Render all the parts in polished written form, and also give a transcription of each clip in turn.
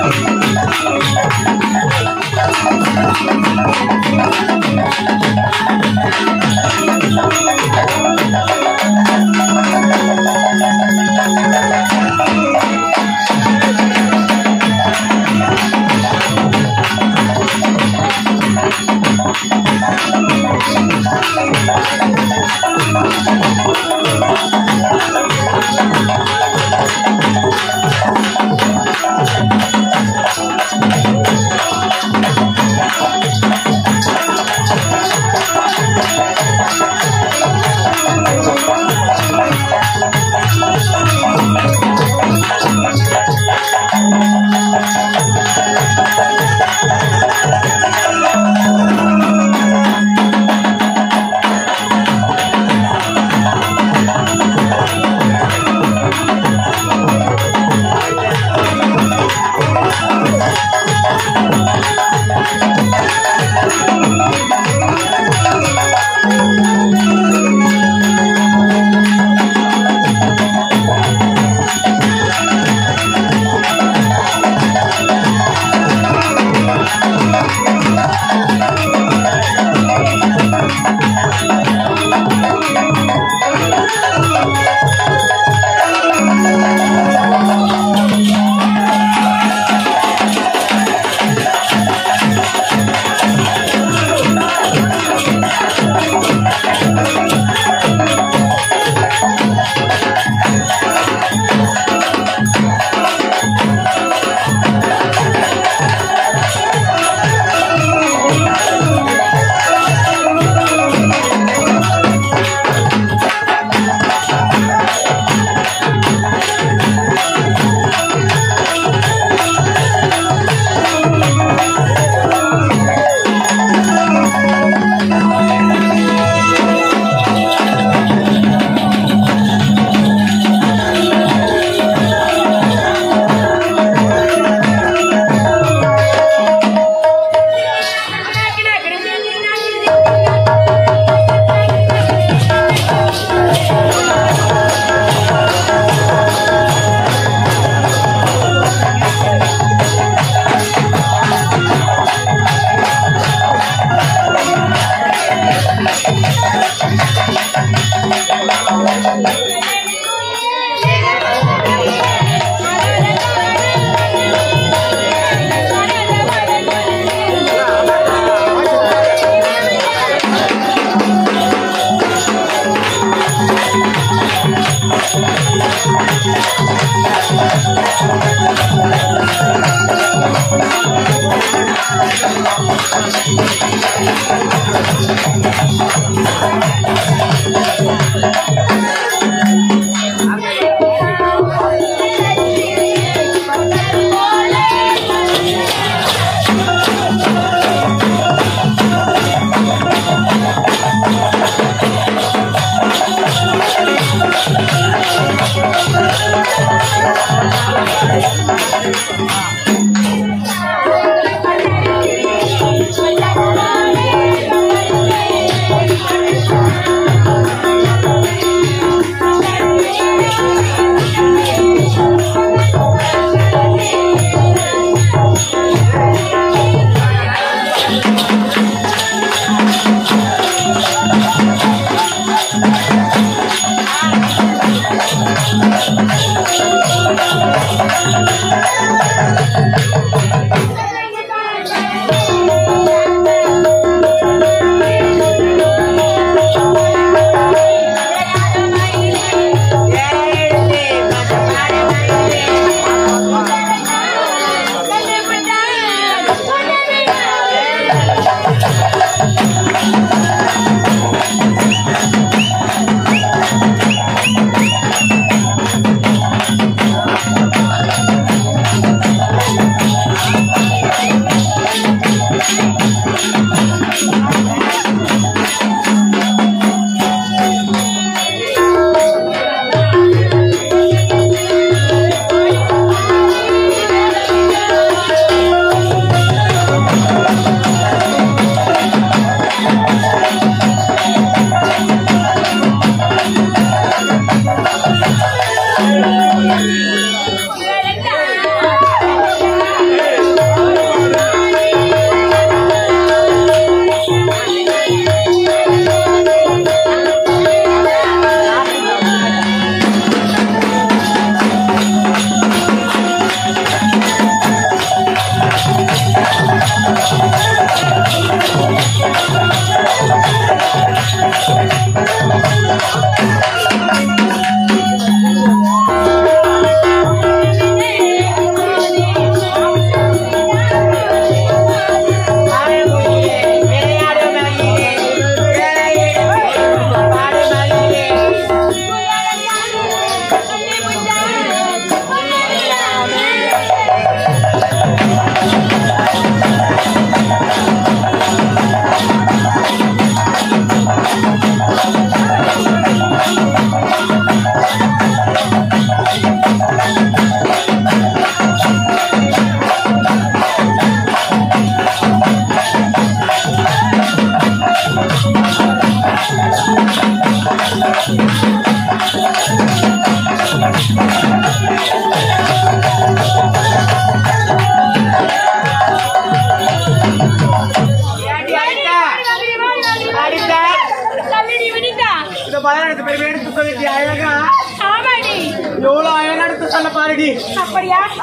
Thank you.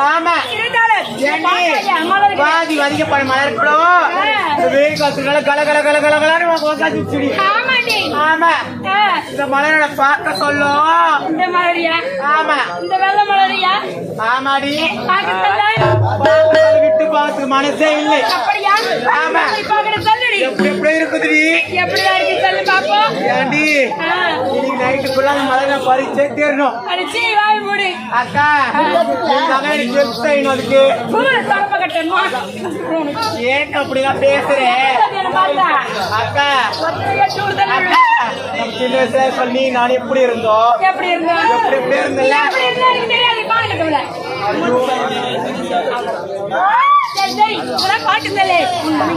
ஆமா பாதி வதிக்கப்பட மலர் கூட வெயில் காலத்துனால கல கல கல கல கலன்னு உக்காந்துச்சுடி. ஆமா இந்த மலரோட பார்க்க சொல்லும். இந்த மலரியா? ஆமா இந்த வெள்ளை மலரியா? ஆமாடி விட்டு பார்த்து மனசே இல்லை. அப்படியா? ஆமா எப்படி எப்படி இருக்குதுடி? எப்படிதான் இருக்கு சொல்லு பாப்போம். ஏண்டி இன்னைக்கு நைட்டுக்குள்ள மலரை பறிச்சே தேரணும். பறிச்சு வாய் மூடு அக்கா எனக்கு ஹெல்ப் செய்யணும். அதுக்கு தரப்ப கட்டணுமா? ஏன் அப்படிதான் பேசுறேன் அக்கா? சின்ன வயசுல சொல்லி நான் எப்படி இருந்தோம்? எப்படி இருந்தோம்? எப்படி எப்படி இருந்தல? பாட்டு சொல்லு.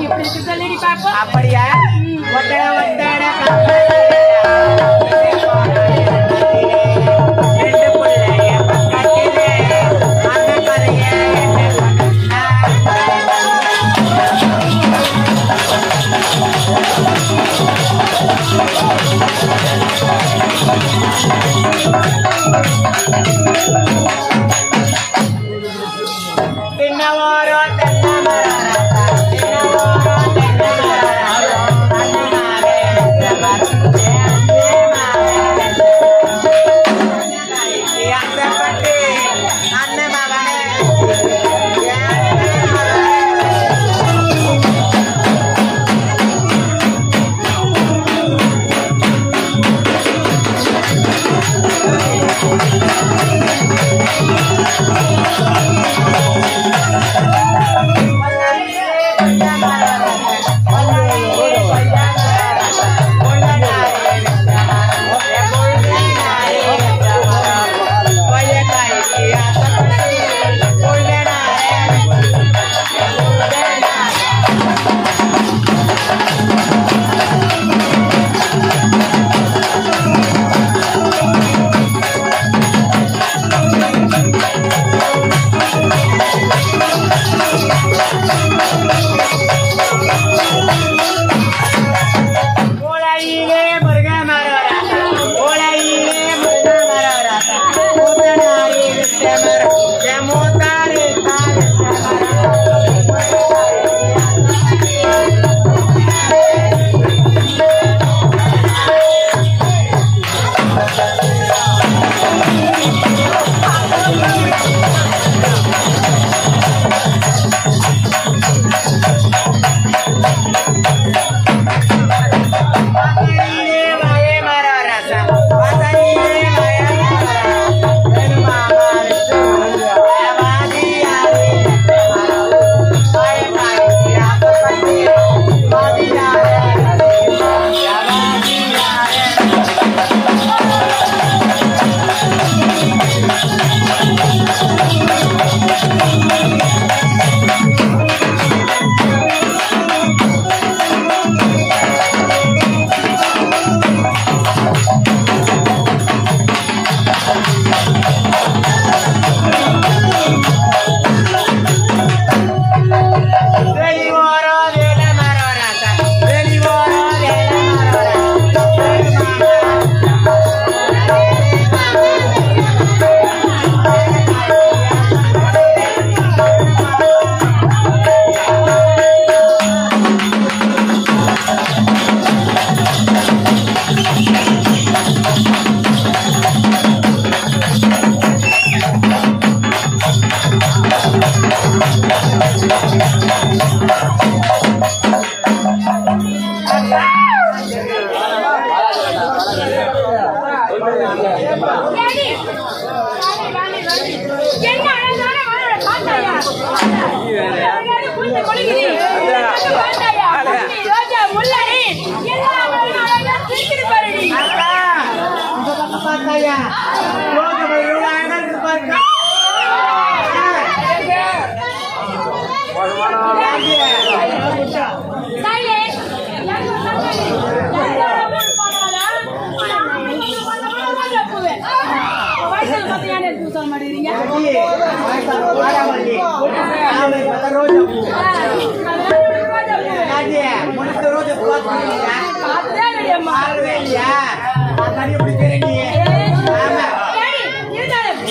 எப்படி சொல்லி பாப்போம். அப்படியா? ஒட்டட ஒட்டட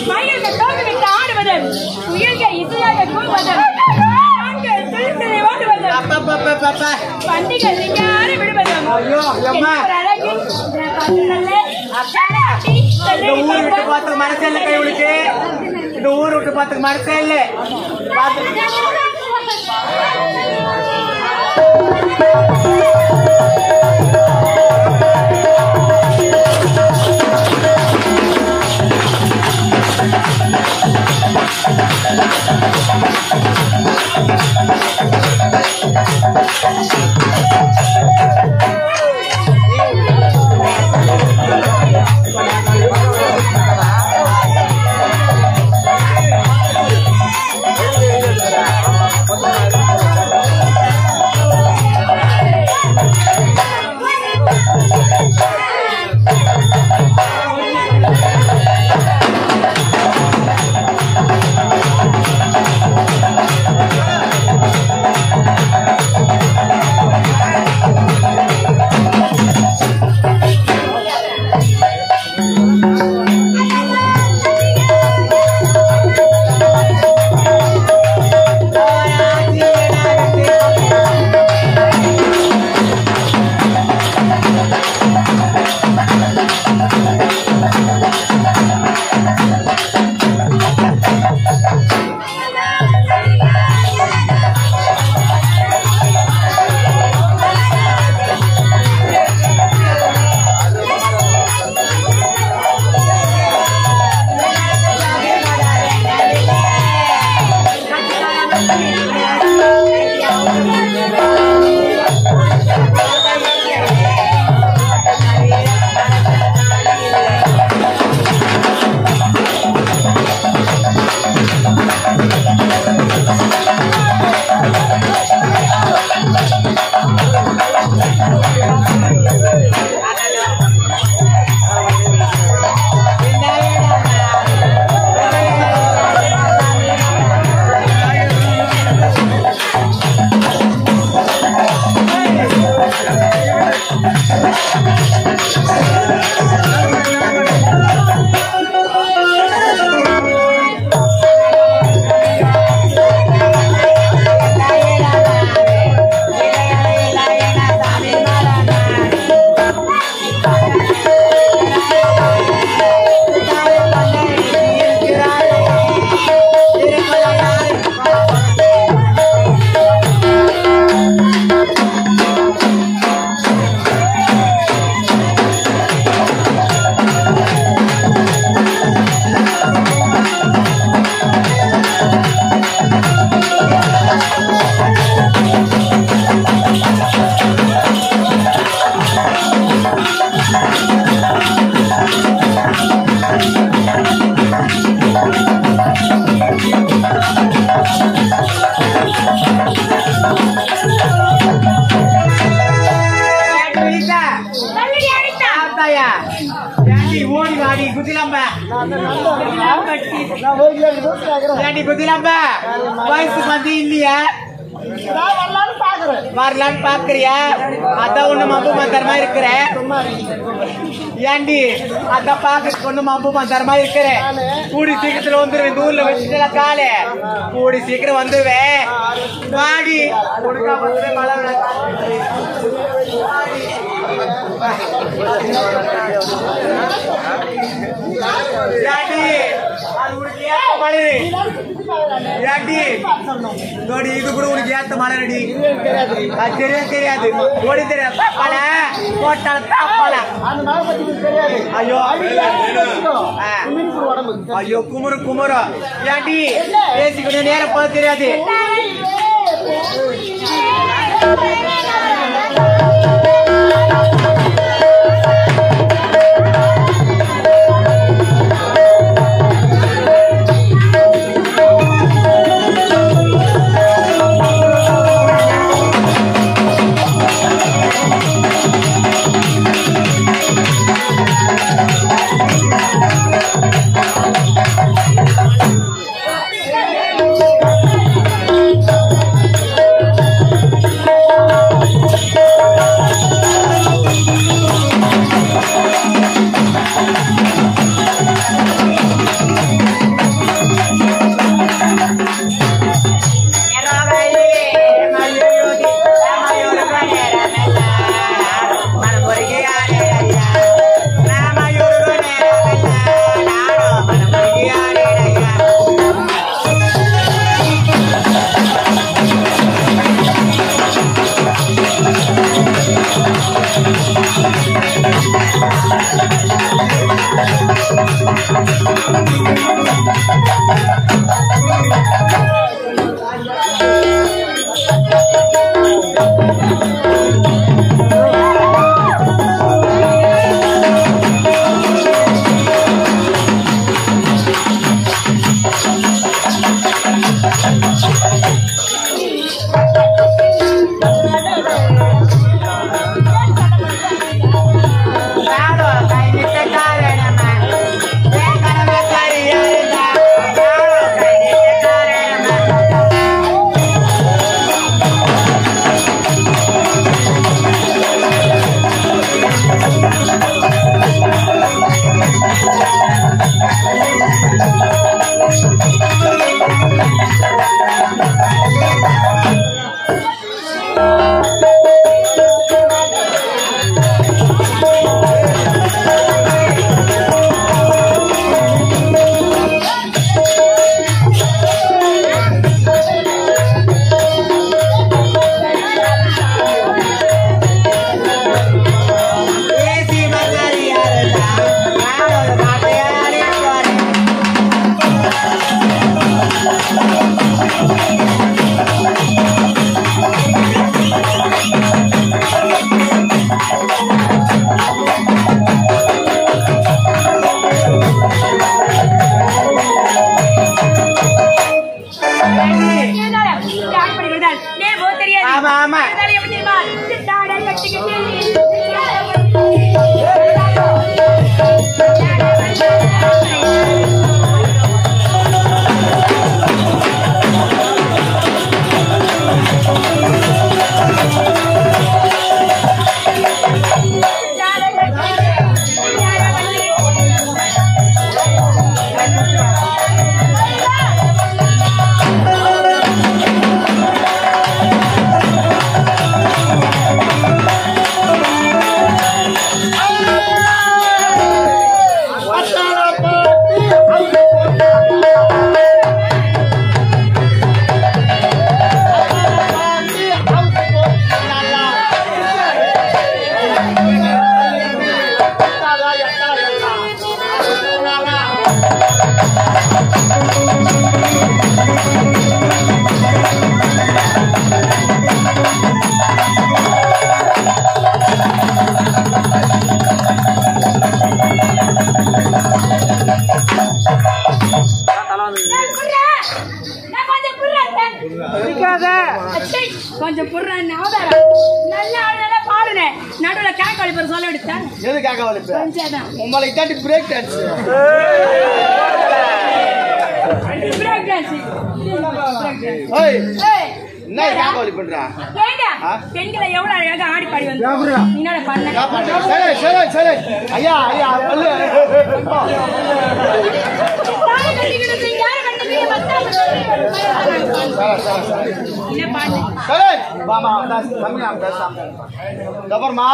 மயில் ஊரு விட்டு பார்த்து மனசே இல்லை கைவிடுக்கு இந்த ஊரு விட்டு பார்த்து மனசே இல்லை வயசு மதி இல்லையா வரலான்னு பாக்குறியா அதான் ஒண்ணு மம்பு மந்தரமா இருக்கிற ஏண்டி அதான் பாக்க ஒண்ணு மம்பு மந்தரமா இருக்கிற கூடி சீக்கிரத்துல வந்துருவேன் இந்த ஊர்ல வச்சுட்டு காலு கூடி சீக்கிரம் வந்துருவேன் வாடி மழை இது கூட உனக்கு ஏத்த மழை ரெடி தெரியாது தெரியாது ஓடி தெரியாது ஐயோ ஐயோ குமுறு குமுறு ஏண்டி பேசிக்கிட்டு நேரம் போக தெரியாது கொஞ்சம் புர்ற நல்ல ஆளுநர பாடுனே நடுவுல கேக்க வலிப்பர் சொல்ல எடுத்தேன் எது கேக்க வலிப்ப கொஞ்சம் உங்களுக்கு தாண்டி பிரேக் டான்ஸ் பிரேக் டான்ஸ் ஏய் ஏய் என்ன கேக்க வலிப்பறா ஏண்டா பெண்களை எவ்வளவு அழகா ஆடி பாடி வந்து என்னடா பண்ண சரி சரி சரி ஐயா ஐயா பல்லு தாடி கட்டிக்கிட்டு யார கட்டிக்கிட்டு மத்தா என்ன பாடு சரி பாமா தமிழ் ஆம் பேசாம கபர்மா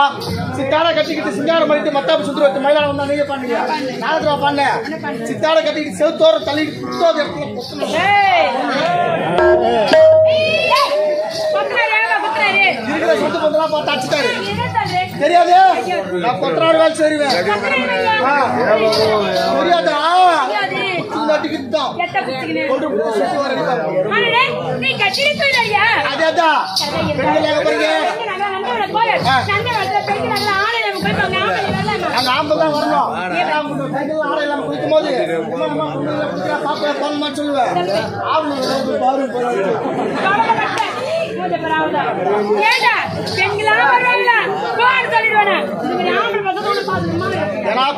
சித்தாட கட்டிக்கிட்டு சிங்காரம் பண்ணிட்டு மத்தாப்பு சுத்துற வச்சு மயிலான வந்தா நீங்க பண்ணுங்க நாளத்துல பண்ணேன் சித்தாட கட்டிக்கிட்டு செவுத்தோர தள்ளி குத்தோது ஏய் இருக்கிற சுத்து பந்தலாம் பார்த்து அடிச்சிட்டாரு என்ன தெரியாது நான் கொத்தனாடு வேலை செய்வேன் தெரியாதா அதேதான் ஆம்பல் தான் வரணும் ஆடை இல்லாம குளிக்கும் போது சொல்லுவேன்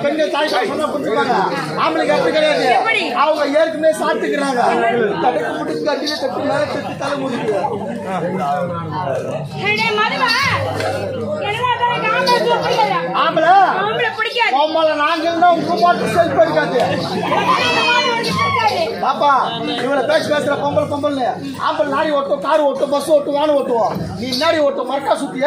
பெண்கள் தாய் சொன்னா புரிஞ்சுப்பாங்க ஆம்பளைக்கு அப்படி கிடையாது அவங்க ஏற்கனவே சாப்பிட்டுக்கிறாங்க தடுக்கு முடிச்சு கட்டில தட்டு மேல தட்டு தலை முடிச்சு ஆம்பளை பிடிக்காது நாங்க இருந்தா உங்க போட்டு செல்ஃப் எடுக்காது பாப்பா இவனை பேசுற பொம்பல் பொம்பல்னு ஆம்பளை லாரி ஓட்டும் கார் ஓட்டும் பஸ் ஓட்டும் வேன் ஓட்டுவோம் நீ நாடி ஓட்டும் மரக்கா சுத்தி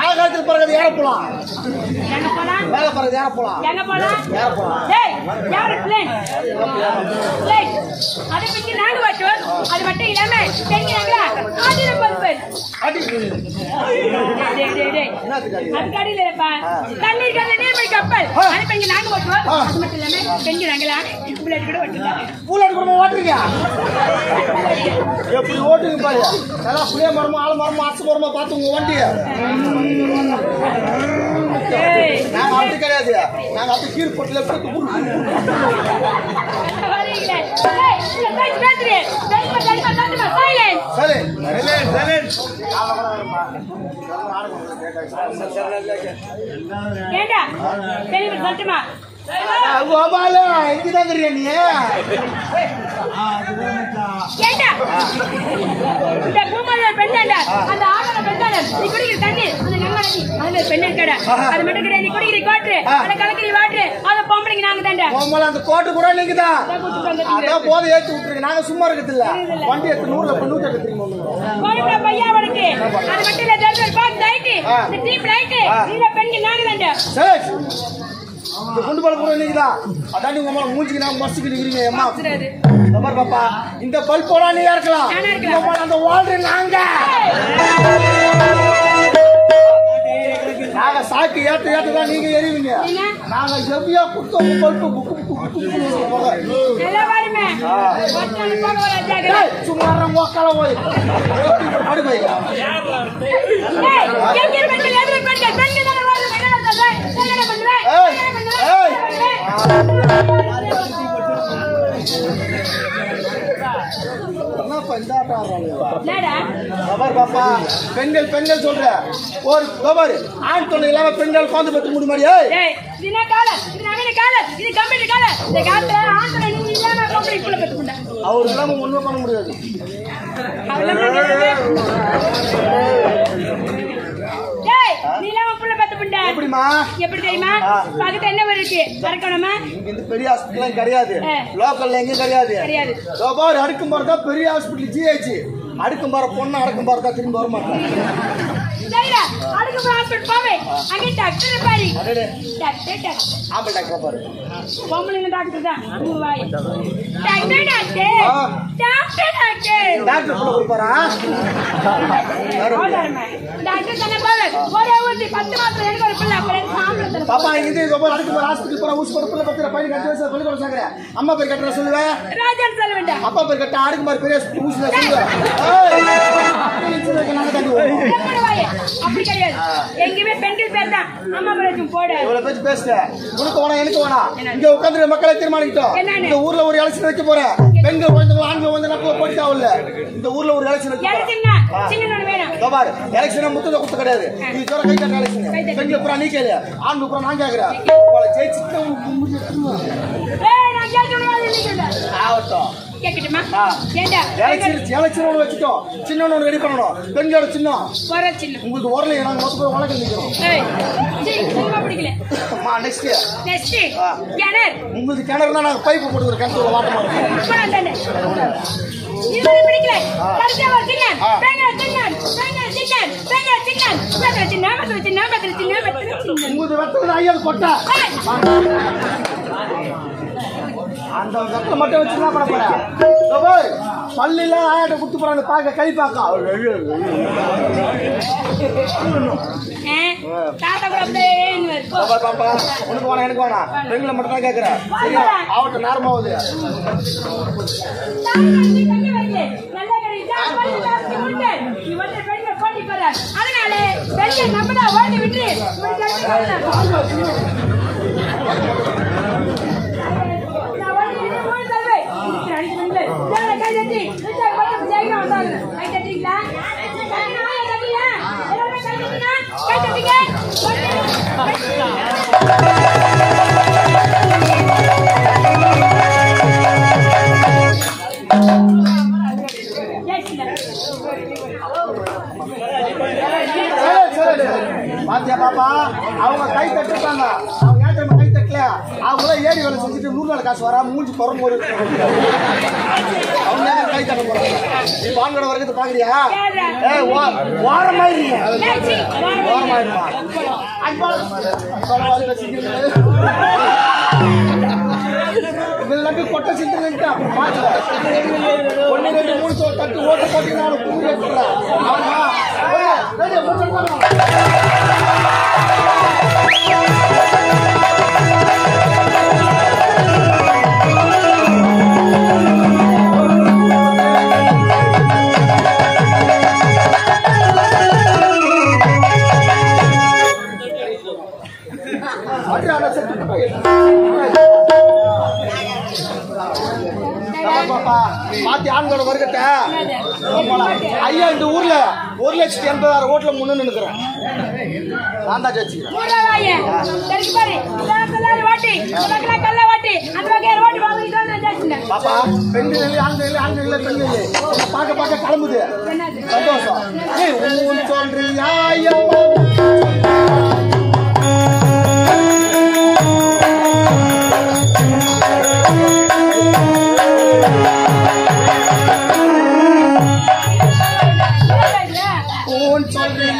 ஆகாயத்தில் பறக்கிறது ஏற போலாம் மேல பறக்கிறது ஏற போலாம் எங்க போலாம் ஏற போலாம் டேய் ஏரோப்ளேன் பிளேன் அத பத்தி நாங்க வாட்டோம் அது மட்டும் இல்லாம தெரியுங்களா ஆடின பல்பு அடி டேய் டேய் அது கடிலப்பா தண்ணீர் கல்ல நீர் கப்பல் அது பத்தி நாங்க வாட்டோம் அது மட்டும் இல்லாம தெரியுங்களா புல்லட் கூட ஓட்டுறாங்க புல்லட் கூட ஓட்டுறீங்க எப்படி ஓட்டுங்க பாரு நல்லா புளிய மரமா ஆள மரமா ஆச்சு மரமா பார்த்து உங்க வண்டிய நாங்க அப்படி கிடையாது நாங்க அப்படி கீழ் போட்டு லெஃப்ட் கோபால இங்கதான் தெரியும் நீ ஏண்டா இந்த பூமால பெண்ணாண்டா அந்த ஆளோட பெண்ணாண்டா நீ குடிக்கிற தண்ணி அந்த கங்காணி அதுல பெண்ணு இருக்கடா அது மட்டும் கிடையாது நீ குடிக்கிற கோட்ரு அந்த கலக்கரி வாட்ரு அத பொம்பளைங்க நாங்க தான்டா கோபால அந்த கோட்டு கூட நீங்கதான் அதான் போதை ஏத்தி விட்டுருக்கு நாங்க சும்மா இருக்குது இல்ல வண்டி எடுத்து 100ல 100 எடுத்துறீங்க கோயில பையா வடக்கு அது மட்டும் இல்ல டர்பர் பாக் லைட் இந்த டீப் லைட் நீல பெண்கள் நாங்க தான்டா சரி இந்த குண்டு பால் கூட நீங்கதான் அதான் உங்க அம்மா மூஞ்சிக்கு நான் மஸ்திக்கு நிக்கிறீங்க அம்மா நம்பர் பாப்பா இந்த பல் போடா நீ இருக்கலாம் அந்த வால்ற நாங்க நாங்க சாக்கு ஏத்துதான் நீங்க எறிவீங்க நாங்க எவ்வியா குத்தம் பல்பு போக எல்லாம் வருமே ஒட்டன போக வராஜாங்க சும்மா மோக்கல போய் அடி போய் ஏய் எங்க பெண்கள் எதிர பெண்கள் பெண்கள் தான வருது என்ன பண்ற பெண்கள் பெண்கள் சொல்ற ஒரு கவர் ஆண் தொண்டை இல்லாம பெண்கள் பாந்து பத்து மூணு மாதிரி அவரு இல்லாம ஒண்ணுமே பண்ண முடியாது எப்படிமா எப்படி தெரியுமா பக்கத்துல என்ன இருக்கு மறக்கணுமா இந்த பெரிய ஹாஸ்பிட்டல் கிடையாது லோக்கல்ல எங்க கிடையாது அடுக்கும் போறதா பெரிய ஹாஸ்பிட்டல் ஜிஹெச் அடுக்கும் போற பொண்ணு அடுக்கும் போறதா திரும்ப வர மாட்டாங்க ஹாஸ்பிட்டல் போவே அங்க டாக்டர் பாரு டாக்டர் ஆம்பளை டாக்டர் பாரு பொம்பளை டாக்டர் தான் வாய் டாக்டர் டாக்டர் டாக்டர் கூட போறா டாக்டர் தான பாரு ஒரே ஊசி 10 மாசம் எனக்கு ஒரு பிள்ளை அப்புறம் சாம்பளத்துல பாப்பா இது ரொம்ப அடுக்கு போற ஹாஸ்பிடல் போற ஊசி போற பிள்ளை பத்திர பையன் கட்டி வச்ச சொல்லி கொடுத்தாங்க அம்மா பேர் கட்டற சொல்லுவே ராஜன் சொல்ல வேண்டாம் அப்பா பேர் கட்ட அடுக்கு மாதிரி பெரிய ஊசில சொல்லுவே ஏய் நாங்க தாண்டி அப்படி கிடையாது எங்கேயுமே பெண்கள் பேர் தான் அம்மா பேரும் போட இவ்வளவு பேச்சு பேசுற உனக்கு வேணா எனக்கு வேணா இங்க உட்கார்ந்து மக்களை தீர்மானிக்கிட்டோம் இந்த ஊர்ல ஒரு எலெக்ஷன் வைக்க போறேன் பெண்கள் குழந்தைகள் ஆண்கள் வந்து நம்ம போட்டாவல்ல இந்த ஊர்ல ஒரு எலெக்ஷன் வைக்க போறேன் சின்ன வேணும் பாரு எலெக்ஷன் முத்து குத்து கிடையாது இது ஜோர கை கட்ட எலெக்ஷன் பெண்கள் புறா நீ கேளு ஆண்கள் புறா நான் கேக்குறேன் உங்களை ஜெயிச்சிட்டு ஏய் நான் கேட்கணும் நீ கேளு ஆவட்டும் கேக்கட்டுமா ஏண்டா எலெக்ஷன் ஒன்று வச்சுட்டோம் சின்ன ரெடி பண்ணணும் பெண்களோட சின்னம் வர சின்ன உங்களுக்கு வரல நாங்க மொத்த போய் உலகம் நிக்கிறோம் சினிமா பிடிக்கல அம்மா நெக்ஸ்ட் கிணறு உங்களுக்கு கிணறுனா நாங்க பைப்பு போட்டு ஒரு கிணத்துல வாட்ட மாட்டோம் இது பிடிக்கல கரெக்டா வர சின்ன உங்களுக்கு வெத்தல ஐயா கொட்டா அந்த வெத்தலை மட்டும் வச்சுனா பண்ண போறேன் பல்லில ஆயாட்ட குத்து போறாங்க பாக்க கை பாக்க உனக்கு வேணா எனக்கு வேணா பெண்களை மட்டும் தான் கேட்கிறேன் சரியா அவட்ட நேரமாவது அதனால பெண்கள் நம்மதான் ஓடி விட்டு பாத்தியா பாப்பா அவங்க கை தட்டுப்பாங்க அவங்க ஏன் கை தட்டல அவங்க ஏறி வேலை செஞ்சுட்டு 100 நாள் காசு வரா மூஞ்சி குறம் போது அவங்க கை தட்ட போறாங்க நீ பான்கடை வரைக்கும் பாக்குறியா ஓரமாயிருங்க ஓரமாயிருமா இதெல்லாம் கொட்டை சிந்துட்டா ஒன்னு 2 3 தட்டு ஓட்டு போட்டு நான் கூறி எடுத்துறேன் ஆமா பாத்தி ஆண்களோட வர்க்கத்தை ஐயா இந்த ஊர்ல 1,80,000 ஓட்டுல முன்னு நின்னுக்கிறேன். நான் தான் ஜெயிச்சுக்கிறேன். பாப்பா பெண்கள் ஆண்கள் ஆண்கள் பெண்கள் பார்க்க பார்க்க கிளம்புது சந்தோஷம். சொல்றியா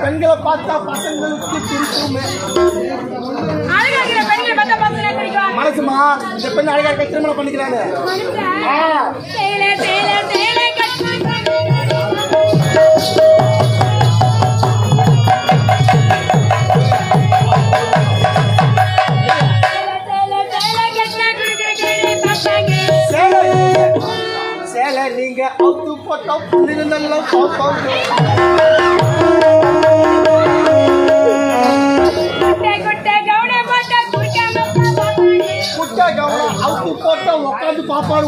பெண்களை பார்த்தா பசங்களுக்கு மனசுமா இந்த பெண் அழகா இருக்க திருமணம் பண்ணிக்கிறாங்க. சேலை நீங்க அவுத்து போட்டா நல்லா அவுத்து போட்டா உட்காந்து பாப்பாரு.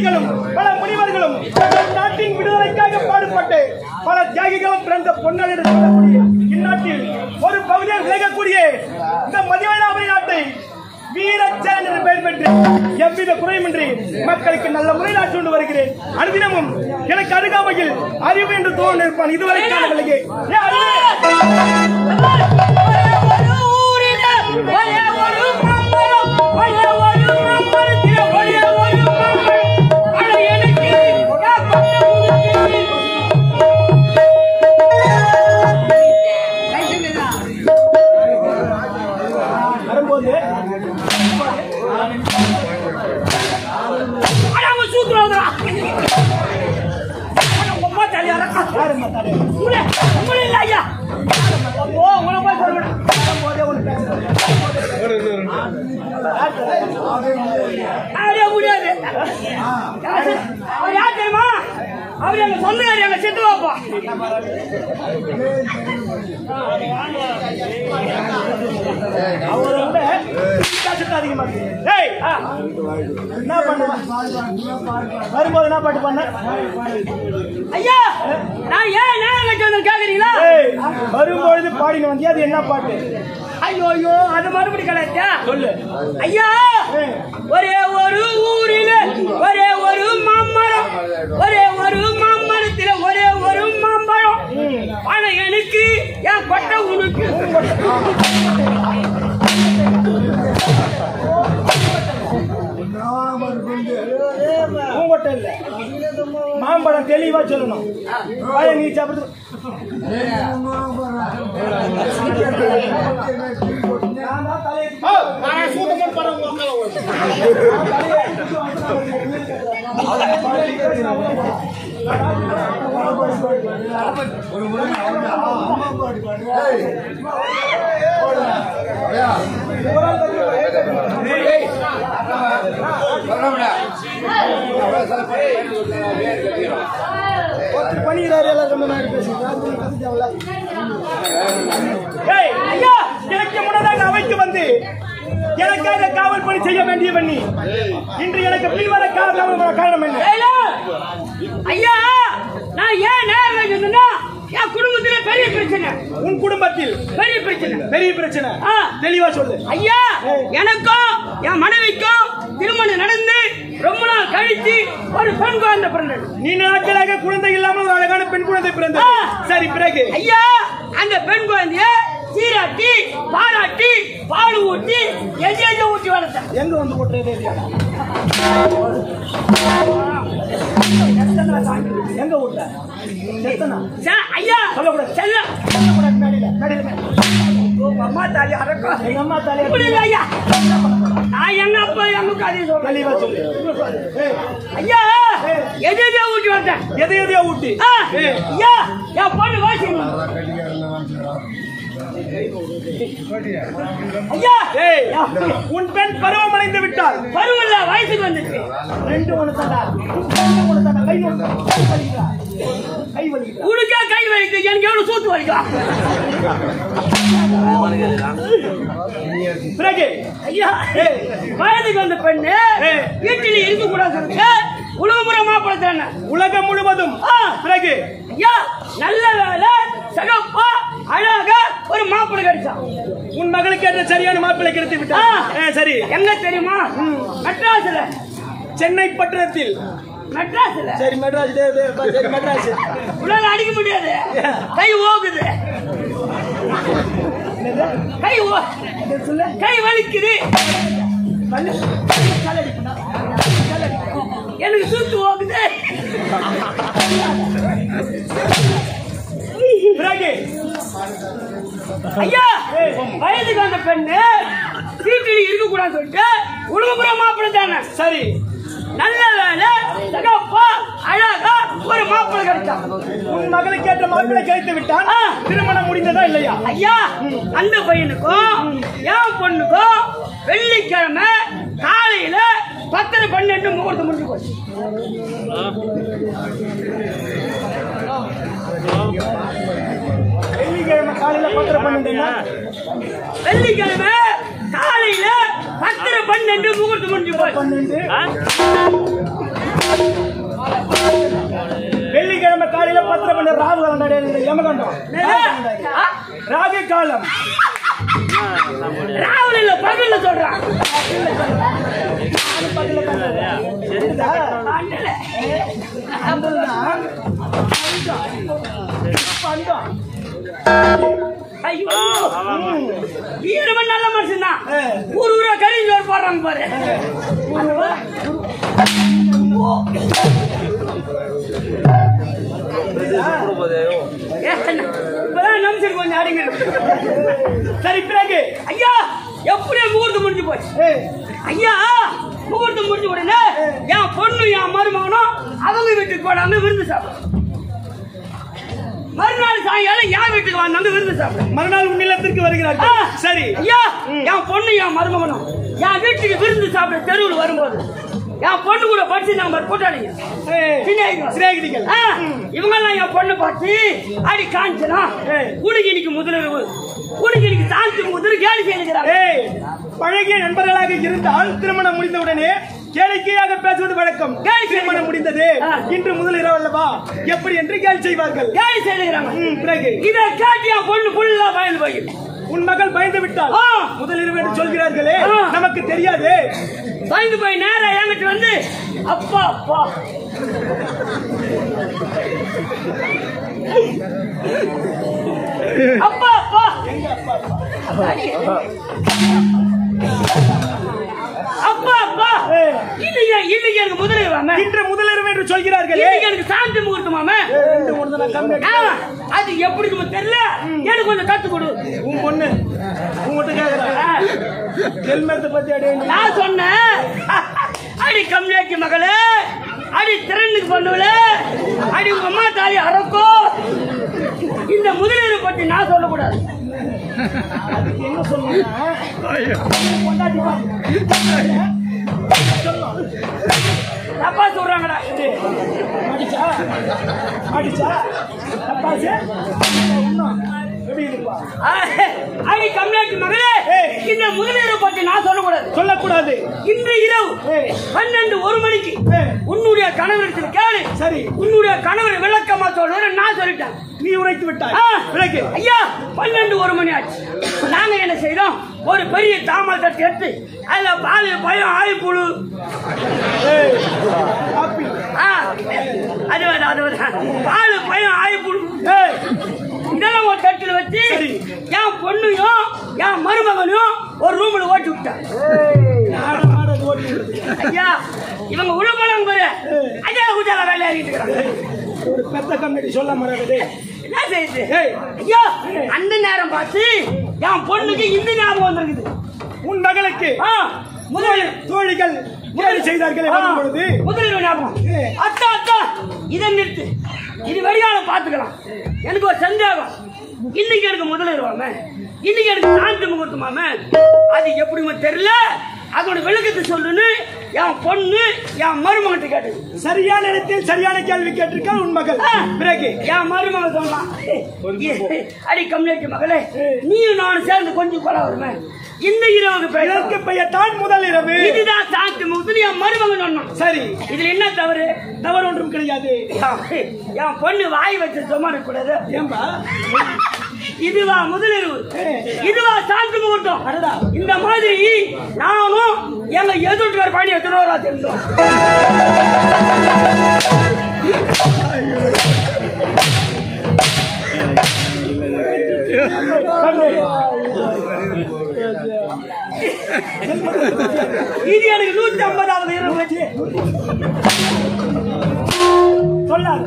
ஞானிகளும் பல முனிவர்களும் நாட்டின் விடுதலைக்காக பாடுபட்டு பல தியாகிகளும் பிறந்த பொன்னல் என்று சொல்லக்கூடிய இந்நாட்டில் ஒரு பகுதியில் விலகக்கூடிய இந்த மதிவனாபுரி நாட்டை வீரச்சேரன் என்று பெயர் பெற்று எவ்வித குறையுமின்றி மக்களுக்கு நல்ல முறையில் ஆட்சி கொண்டு வருகிறேன். அனுதினமும் எனக்கு அருகாமையில் அறிவு என்று தோன்று இருப்பான். இதுவரை காலங்களுக்கு வரும்போது என்ன பாட்டு பண்ண ஐயா கேக்குறீங்களா? வரும்பொழுது பாடின வந்து அது என்ன பாட்டு? ஐயோ ஐயோ அது மறுபடி கலாச்சா சொல்லு ஐயா. ஒரே ஒரு ஊரில ஒரே ஒரு மாமரம், ஒரே ஒரு மாமரத்தில ஒரே ஒரு மாம்பழம். ஆனா எனக்கு என் பட்ட உனக்கு இல்ல. மாம்பழம் தெளிவா சொல்லணும். நீ சாப்பிடுறது முன்னதாக அவைக்கு வந்து எனக்காக காவல் பணி செய்ய வேண்டிய பண்ணி இன்று எனக்கு பின்வர காரணம் என்ன ஐயா? நான் ஏன் என் குடும்பத்தில பெரிய பிரச்சனை. உன் குடும்பத்தில் பெரிய பிரச்சனை? பெரிய பிரச்சனை தெளிவா சொல்லு ஐயா. எனக்கும் என் மனைவிக்கும் திருமணம் நடந்து ரொம்ப நாள் கழித்து ஒரு பெண் குழந்தை பிறந்தது. நீ நாட்களாக குழந்தை இல்லாமல் ஒரு அழகான பெண் குழந்தை பிறந்தது. சரி, பிறகு ஐயா அந்த பெண் குழந்தைய சீராட்டி பாராட்டி பால் ஊட்டி எங்க ஊட்டி வளர்த்த. எங்க வந்து போட்டுறது எங்க ஊட்ட ஐயா சொல்லக்கூடாது. அம்மா தாலி அடக்கம். எங்க அம்மா தாலி ஐயா நான் எங்க அப்பா எங்க கதை சொல்ல சொல்லு ஐயா. எதையோ ஊட்டி வந்தேன். எதையோ ஊட்டி ஐயா என் பொண்ணு வாசி ஐயா. உன் பெண் பருவம் அடைந்து விட்டால். பருவம் இல்ல, வயசுக்கு வந்துச்சு. ரெண்டு ஒண்ணு தாண்டா. கை வலிக்குது உனக்கே. கை வலிக்குது எனக்கு எவ்வளவு சூத்து வலிக்கும். பிறகு ஐயா வயதுக்கு வந்த பெண்ணு வீட்டில் இருக்க கூடாது. உலகப்புறம் மாப்பிளத்தான உலகம் முழுவதும். பிறகு ஐயா நல்ல வேலை சகப்பா அழகா ஒரு மாப்பிள்ளை கிடைச்சான். உன் மகளுக்கு ஏற்ற சரியான மாப்பிள்ளை கிடைத்து விட்டா. சரி, எங்க தெரியுமா? மெட்ராஸ்ல. சென்னை பட்டணத்தில். மெட்ராஸ்ல. சரி, மெட்ராஸ். சரி, மெட்ராஸ். உடனே அடிக்க முடியாது, கை ஓகுது. கை வலிக்குது. எனக்கு சுத்து ஓகுது. ஐயா வயதுக்கு வந்த பெண்ணு வீட்டில் இருக்க கூடாது சொல்லிட்டு உலகப்புறம் மாப்பிள்ளை தானே. சரி, நல்ல வேலை சகப்பா அழகா ஒரு மாப்பிள்ளை கிடைச்சான். உன் மகளுக்கு ஏற்ற மாப்பிள்ளை கிடைத்து விட்டான். திருமணம் முடிந்ததா இல்லையா? ஐயா அந்த பையனுக்கும் என் பொண்ணுக்கும் வெள்ளிக்கிழமை காலையில 10:12 முகூர்த்தம் முடிஞ்சு போச்சு. வெள்ளிக்கிழமை காலையில 10:12. வெள்ளிக்கிழமை காலையில 10:12 முகூர்த்தம் முடிஞ்சு போச்சு. வெள்ளிக்கிழமை காலையில 10 மணி ராகு காலம் யமகண்டம் ராகு காலம் ராகுல பகல்ல சொல்றான் வீரமன் நல்ல மனுஷன் தான் ஊர் ஊரா கறிஞ்சோர் போடுறாங்க பாரு இப்பதான் நம்பிச்சு கொஞ்சம் அடிங்க சரி பிறகு ஐயா எப்படியே முகூர்த்தம் முடிஞ்சு போச்சு ஐயா முகூர்த்தம் முடிஞ்ச உடனே என் பொண்ணு என் மருமகனும் அவங்க வீட்டுக்கு போடாம விருந்து சாப்பிடும் மறுநாள் சாயங்காலம் என் வீட்டுக்கு வந்தாங்க விருந்து சாப்பிடும் மறுநாள் உன்னிலத்திற்கு வருகிறார்கள் சரி ஐயா என் பொண்ணு என் மருமகனும் என் வீட்டுக்கு விருந்து சாப்பிட தெருவில் வரும்போது என் பொண்ணு கூட படிச்சு நாம கூட்டாளிங்க சிநேகிதிகள் இவங்க எல்லாம் என் பொண்ணு பார்த்து அடி காஞ்சனா குடிகினிக்கு முதலிரவு குடிகினிக்கு சாந்தி முதல் கேலி செய்கிறாங்க பழகிய நண்பர்களாக இருந்தால் திருமணம் முடிந்தவுடனே கேளிக்கையாக பேசுவது வழக்கம் திருமணம் முடிந்தது இன்று முதல் இரவு அல்லவா எப்படி என்று கேலி செய்வார்கள் கேலி செய்கிறாங்க பிறகு இதை கேட்டு என் பொண்ணு புல்லா பயந்து போய் உன் மகள் பயந்து விட்டால் முதல் இரவு என்று சொல்கிறார்களே நமக்கு தெரியாது பயந்து போய் நேரா என்கிட்ட வந்து அப்பா அப்பா அப்பா அப்பா அப்பா அப்பா இல்லையா இல்லையா எனக்கு முதலிரவாம இன்று முதலிரவு என்று சொல்கிறார்கள் எனக்கு சாந்தி முகூர்த்தமாம அது எப்படி தெரியல எனக்கு கொஞ்சம் கத்து கொடு உன் பொண்ணு உங்ககிட்ட ஹெல்மெட் பத்தி அடி நான் சொன்னேன் அடி கம்மியாக்கி மகளே அடி திறனுக்கு பண்ணுவல அடி உங்க அம்மா தாலி அறக்கோ இந்த முதலீடு பற்றி நான் சொல்லக்கூடாது அதுக்கு என்ன சொல்லுங்க தப்பா சொல்றாங்கடா அடிச்சா அடிச்சா தப்பாச்சு அடி கம்மியாக்கி மகளே இந்த முதலீடு பற்றி நான் சொல்லக்கூடாது இன்று இரவு 12:01 மணிக்கு உன்னுடைய கணவரிடத்தில் கேளு சரி உன்னுடைய கணவர் விளக்கமா சொல்ற நான் சொல்லிட்டேன் நீ உரைத்து விட்டாய் விளக்கு ஐயா 12:01 மணி ஆச்சு நாங்க என்ன செய்யறோம் ஒரு பெரிய தாமல் தட்டு எடுத்து அதுல பால் பழம் ஆய்ப்புழு அது பால் பழம் ஆய்ப்புழு இதெல்லாம் ஒரு தட்டில் வச்சு என் பொண்ணையும் என் மருமகனையும் ஒரு ரூம்ல ஓட்டி விட்டேன் ஐயா இவங்க உள்ள போனாங்க பாரு ஐயா கூட்டால வேலை ஆகிட்டு இருக்காங்க ஒரு பெத்த கம்பெனி சொல்ல மாட்டாது என்ன செய்யுது ஐயா அந்த நேரம் பார்த்து என் பொண்ணுக்கு இந்த ஞாபகம் வந்திருக்குது உன் மகளுக்கு முதலில் தோழிகள் முதலில் செய்தார்கள் முதலில் ஞாபகம் அத்தா அத்தா இதை நிறுத்து இது வெளியால பாத்துக்கலாம் எனக்கு ஒரு சந்தேகம் இன்னைக்கு எனக்கு முதலிடுவாம இன்னைக்கு எனக்கு சாந்தி முகூர்த்தமாம அது எப்படிமா தெரியல அதோட விளக்கத்தை சொல்லுன்னு என் பொண்ணு என் மருமகிட்ட கேட்டது சரியான இடத்தில் சரியான கேள்வி கேட்டிருக்காள் உன் மகள் பிறகு என் மருமகள் சொன்னான் அடி கம்மியாக்கி மகளே நீயும் நானும் சேர்ந்து கொஞ்சம் கொலை வருமே இந்த இரவுக்கு பெயர் தான் முதல் இரவு இதுதான் சாந்தி முகூர்த்தம் என் மருமகன் சொன்னான் சரி இதுல என்ன தவறு தவறு ஒன்றும் கிடையாது என் பொண்ணு வாய் வச்சு சும்மா கூடாது ஏன்பா இதுவா முதலிரவு இதுவா சாந்தி முகூர்த்தம் இந்த மாதிரி நானும் எங்க எதிர்த்து பணி எத்தனை தெரிஞ்சோம் இது எனக்கு 150வது இரவு வச்சு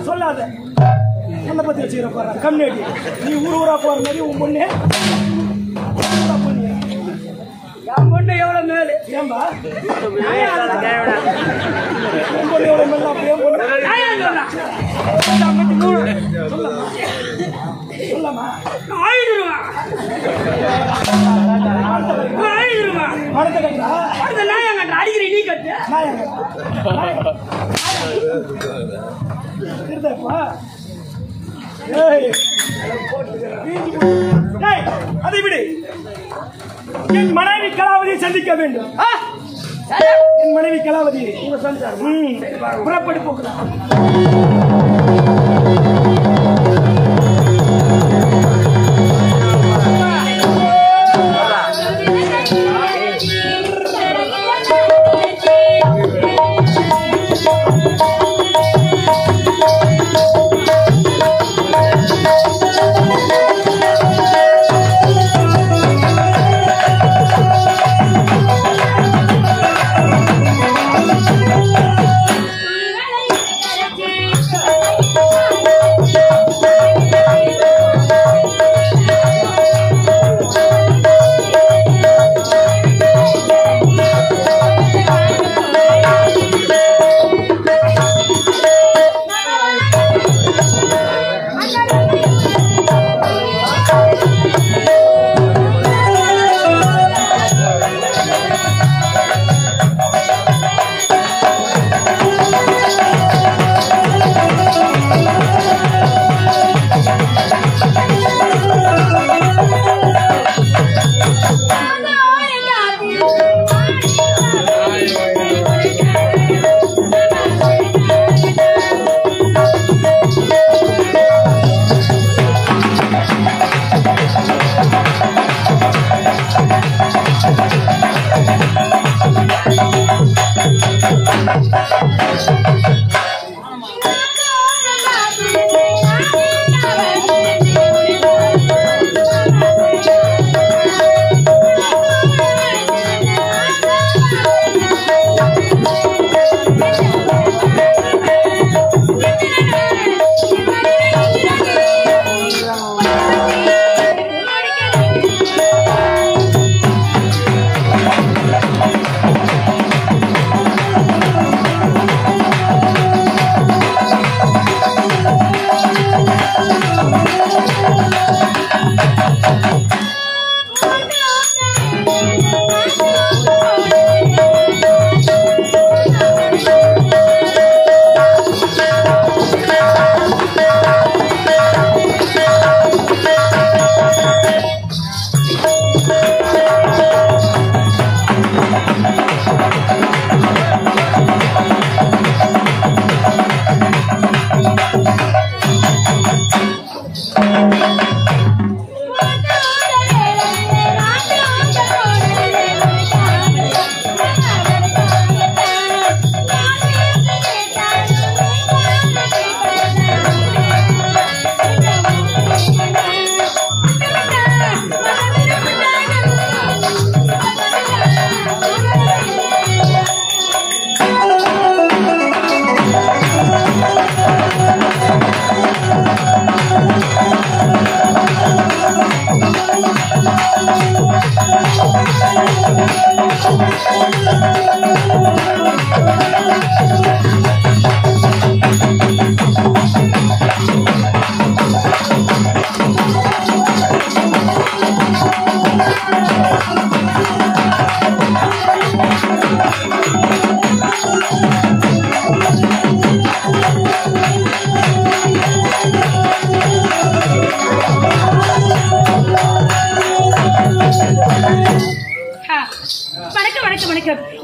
சொல்லாத என்ன பத்தி வச்சுக்கிற போற கம்யூனிட்டி நீ ஊரா போற மாதிரி உன் பொண்ணு என் பொண்ணு எவ்வளவு மேலு ஏன்பா உன் பொண்ணு எவ்வளவு மேல அப்படியே சொல்லமா ஆயிடுருவான் அடுத்த கட்டா அடுத்த நாயங்க அடிக்கிற நீ கட்டு இருந்தப்பா அதை விடு என் மனைவி கலாவதியை சந்திக்க வேண்டும் என் மனைவி கலாவதி உங்க சம்சாரம் புறப்படி போக்குதான்.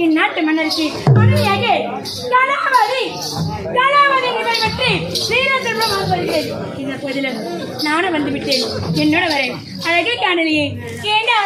என் நாட்டு மன்னருக்கு மனைவியாக கலாவதி கலாவதி இவரை பற்றி வீரசெல்வமாக வருகிறேன். இந்த பதில நானும் வந்து விட்டேன். என்னோட வரேன் அழகே காணலியே ஏண்டா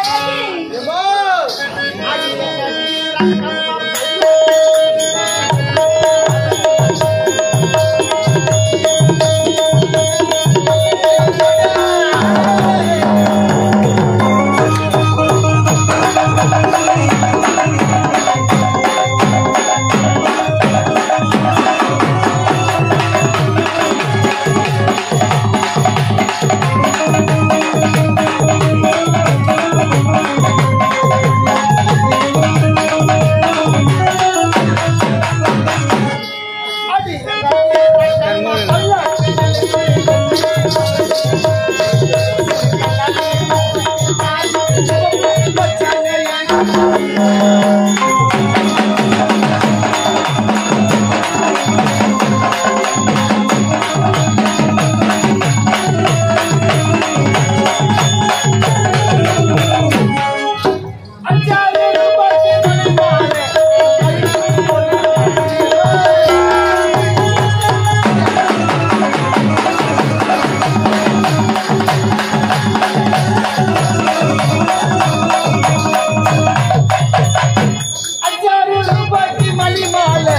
கருப்பாட்டி மணி மாலை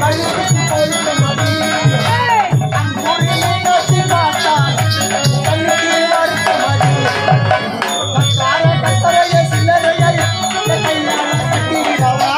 கழுத்துக்கு கழுத்த மணி ஒரு மீனாட்சி மாதா கண்ணுக்கு அறுத்த மணி கட்டார கட்டறைய சில்லறையை கையால் கட்டிவிடவா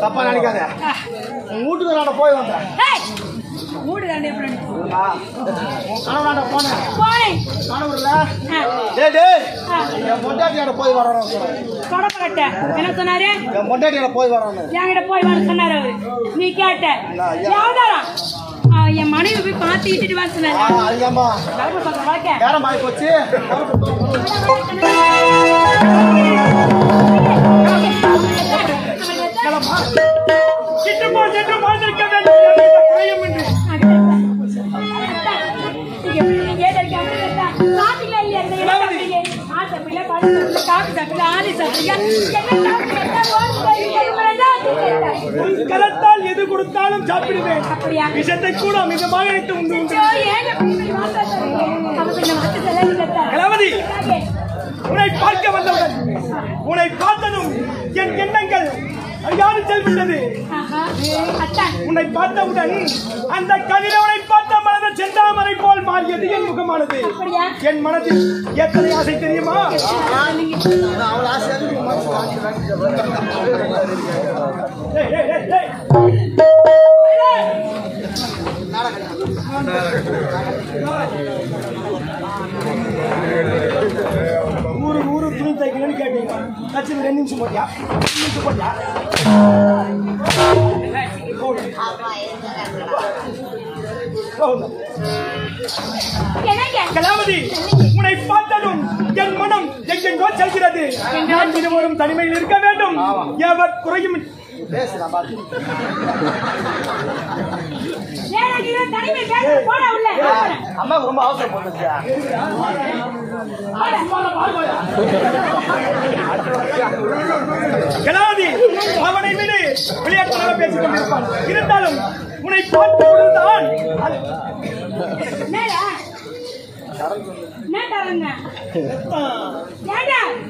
தப்பா நினைக்காத வீட்டுக்கு போய் வந்தேன் கணவனாண்ட போனேன் கணவர்ல என் பொண்டாட்டியாட போய் வரணும் என்ன சொன்னாரு என் பொண்டாட்டியாட போய் வரணும் என்கிட்ட போய் வர சொன்னாரு அவரு நீ கேட்ட என் மனைவி போய் பார்த்து இட்டுட்டு வா சொன்னாரு அதுதாம்மா நேரம் ஆகி போச்சு கலத்தால் எது கொடுத்தாலும் சாப்பிடுவேன் விஷத்தை கூட மிதமாக எடுத்து உண்டு கலவதி உன்னை பார்க்க வந்தவுடன் உன்னை பார்த்ததும் என் எண்ணங்கள் அறியாது செல்விட்டது உன்னை பார்த்தவுடன் அந்த கதிரவனை பார்த்த மனதை செந்தாமரை போல் மாறியது என் முகமானது என் மனதில் எத்தனை ஆசை தெரியுமா ஊரு துணி தைக்கணும்னு கேட்டீங்க கட்சியில் 2 நிமிஷம் போட்டியா 2 நிமிஷம் போட்டியா கலாவதி உன்னை பார்த்ததும் என் மனம் எங்கெங்கோ செல்கிறது நான் இருவரும் தனிமையில் இருக்க வேண்டும் எவர் குறையும் அம்மா ரொம்ப அவசரம் போட்டுச்சா கலாவதி அவனை விடு விளையாட்டாக பேசிக் கொண்டிருப்பான் இருந்தாலும் உன்னை பார்த்துதான்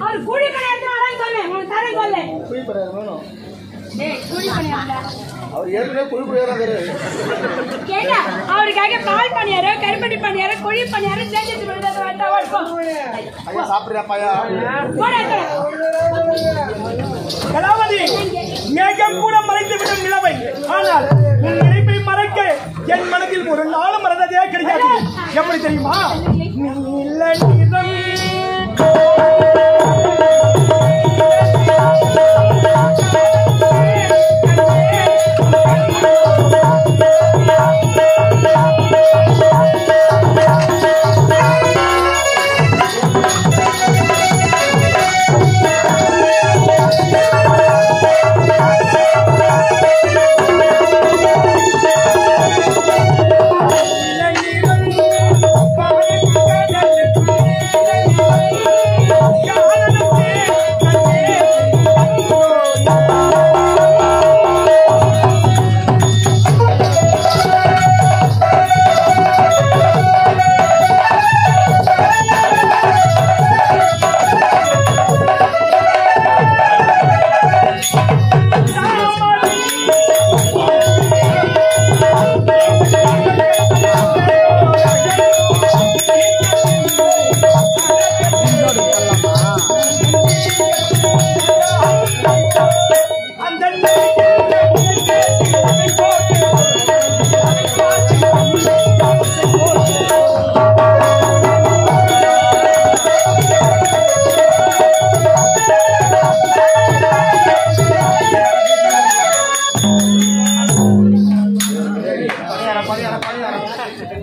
அவர் கூலி பணியாற்ற சொன்னேன் உனக்கு தர சொல்ல அவர் ஏற்கனவே குழிப்படையாதான் கேட்டா அவருக்காக பால் பணியாரோ கருப்பட்டி பணியாரோ குழி பணியாரோ சேர்த்து சாப்பிடுறாப்பாயா கலாவதி மேகம் கூட மறைந்துவிடும் நிலவை ஆனால் உன் நினைப்பை மறைக்க என் மனதில் ஒரு நாளும் மறந்ததே கிடையாது எப்படி தெரியுமா நீல நிறம்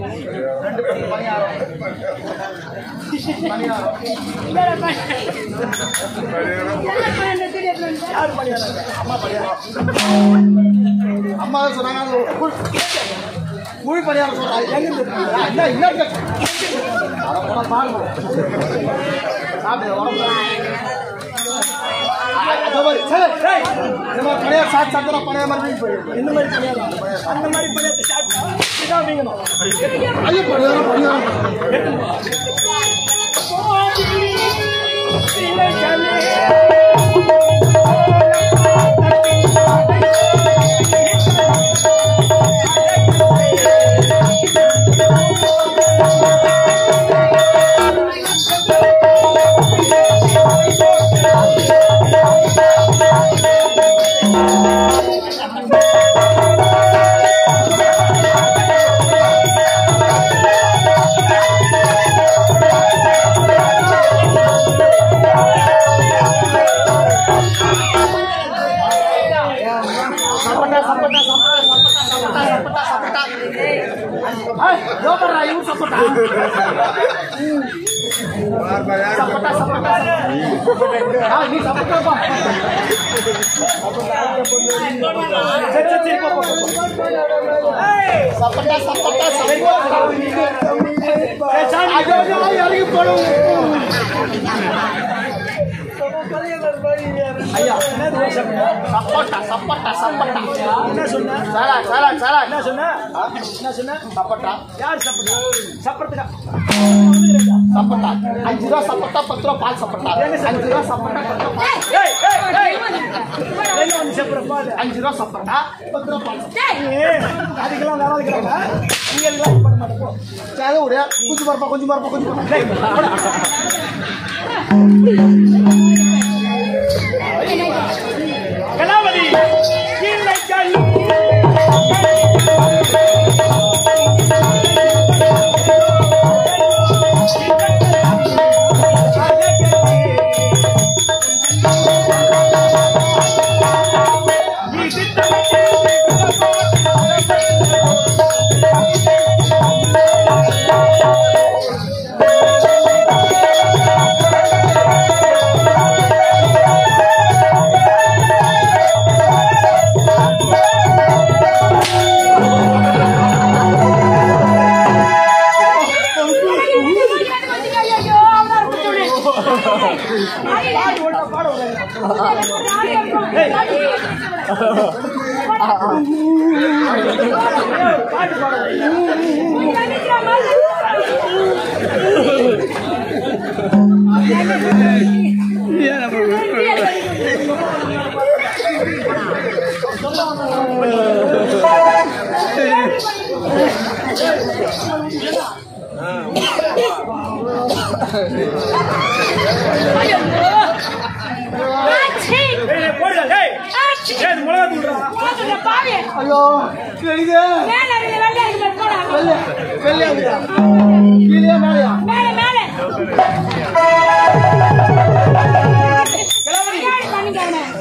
2 பேருக்கு பணியாரம் பணியாரம் யாரு பணியாரம் அம்மா பணியாரம் அம்மா சொன்னாங்க குழி பணியாரம் சொல்றாங்க எங்க இருந்து இன்னொரு பாருங்க சாப்பிடு உடம்பு பணியாரம் சாப்பிட்டா பழைய மாதிரி போயிடும் இந்த மாதிரி பணியாரம் அந்த மாதிரி பணியாரத்தை சாப்பிட்டா வீங்கணும் ஐயோ பணியாரம் சப்பட்டா 5 ரூபா சப்பட்டா 10 ரூபா பால் சப்பட்டா 5 ரூபா சப்பட்டா 10 ரூபா பால் 5 ரூபா சப்பட்டா 10 ரூபா பால் அதுக்கெல்லாம் வேலை இருக்கிறாங்க நீங்க எல்லாம் பண்ண மாட்டோம் சரி விடு கொஞ்சம் பரப்பா கலாவதி ஐயோ கீழே மேலையா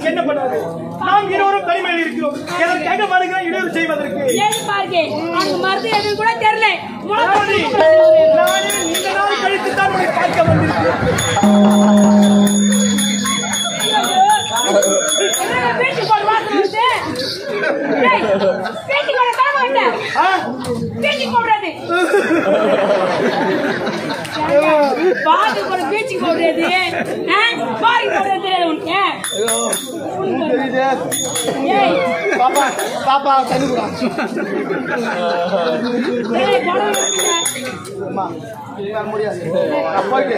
என்ன பண்ணாது நாம் இருவரும் தனிமையில் இருக்கிறோம் எதற்காக வருகிறோம் இடையூறு செய்வதற்கு கூட தெரியல நானே நீண்ட நாள் கழித்து தான் உன்னை பார்க்க வந்திருக்கிறேன் பாப்பா தண்ணி கூட முடியாது போயிட்டு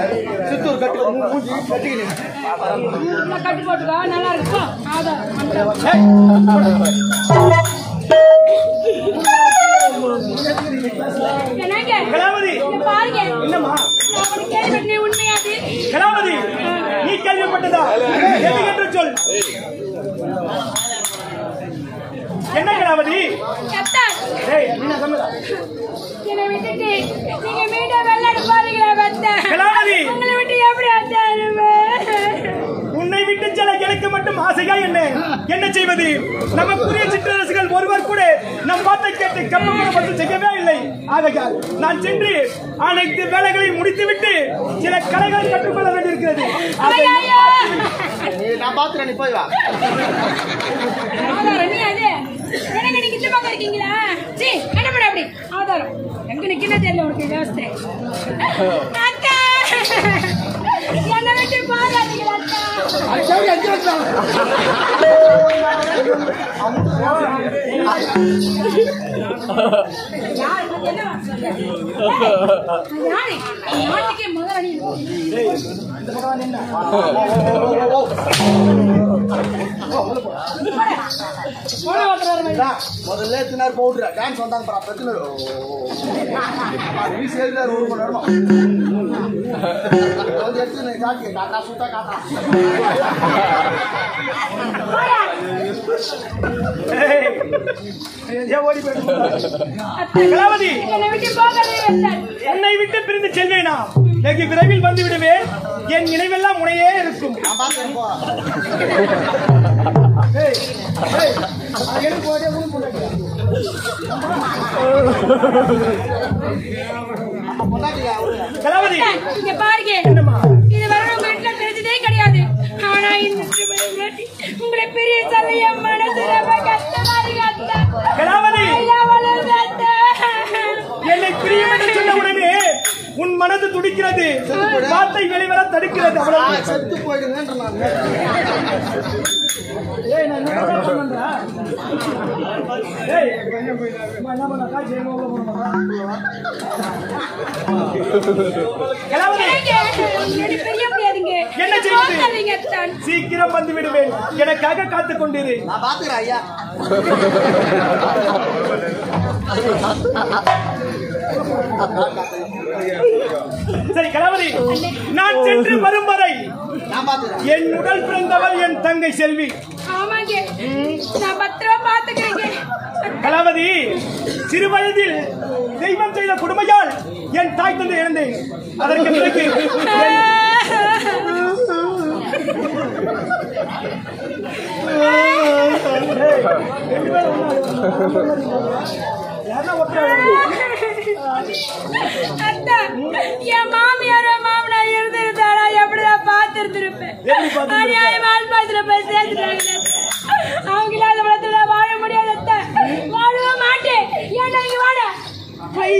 சித்தூர் கட்டிக்கினேன் கட்டி போட்டுக்கா நல்லா இருக்கும் உண்மையாது கலாவதி நீ கேள்விப்பட்டதா என்று சொல் என்ன கலாவதி என்னை விட்டுட்டு நீங்க மீண்டும் வெள்ளாடு பாருங்களா கலாவதி உங்களை விட்டு எப்படி உன்னை விட்டு செல்ல எனக்கு மட்டும் ஆசையா என்ன செய்வது? நமக்குரிய சிற்றரசுகள் ஒருவர் கூட நம் வார்த்தை கேட்டு கப்பமரம் மட்டும் செய்யவே இல்லை. ஆகையால் நான் சென்று அனைத்து வேலைகளையும் முடித்துவிட்டு சில கலைகளை கற்றுக்கொள்ள வேண்டியிருக்கிறது. நான் பாத்துறேன், நீ போய் வா. இருக்கீங்களா? அப்படி ஆதாரம் எங்க நிக்கணும் தெரியல உனக்கு விவசாய என்ன விட்டு பாராட்டீங்களா? முதல்ல எத்தனார் போடுற டான்ஸ் வந்தாங்க பிரச்சனை ஒரு மணி நேரமா எடுத்து காட்டி காட்டா சுத்தா காட்டா என்னை விட்டு பிரிந்து செல்வேனா? வெகு விரைவில் வந்து விடுவேன். என் நினைவெல்லாம் முனையே இருக்கும். கலாவதி பாருங்க, இது வர உங்க வீட்டுல தெரிஞ்சதே கிடையாது. ஆனா உங்களை பெரிய சல்லைய மனசு ரொம்ப கஷ்டமா இருக்கு. கலாவதி என்னை பிரியும் என்று சொன்ன உடனே உன் மனது துடிக்கிறது, வார்த்தை வெளிவர தடுக்கிறது. அவ்வளவு செத்து போயிடுங்க. சீக்கிரம் வந்து விடுவேன். எனக்காக காத்துக் கொண்டிரு. நான் பாத்துக்கிறேன் ஐயா. சரி கலாவதி, நான் சென்று வரும் வரை என் உடல் பிறந்தவள் என் தங்கை செல்வி. கலாவதி, சிறு வயதில் தெய்வம் செய்த கொடுமையால் என் தாய் தந்தை இழந்தேன். அதற்கு பிறகு என் மாமியார மாமனார் இருந்திருந்தாரா எப்படிதான் பார்த்திருந்திருப்பேன். அவங்க இல்லாத வளத்துல வாழ முடியாத வாழவே மாட்டேன். ஏன்னா இங்க வாட போய்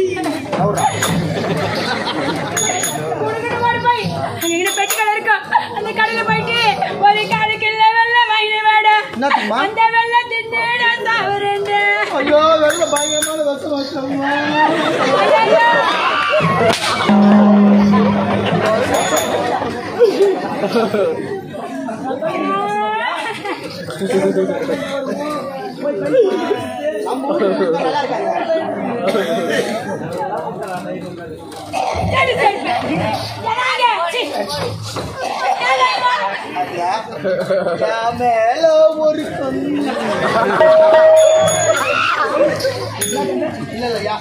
அங்க பெட்டிக்கடை இருக்கும். அந்த கடையில போயிட்டு ஒரு கடைக்கு வெள்ள வாங்கி வாட. அந்த வெள்ள தின்னு நான் சாவுறேன். ஐயோ வெள்ள பயங்கரமான விஷம் வச்சோம்மா. மேல ஒரு இல்லையா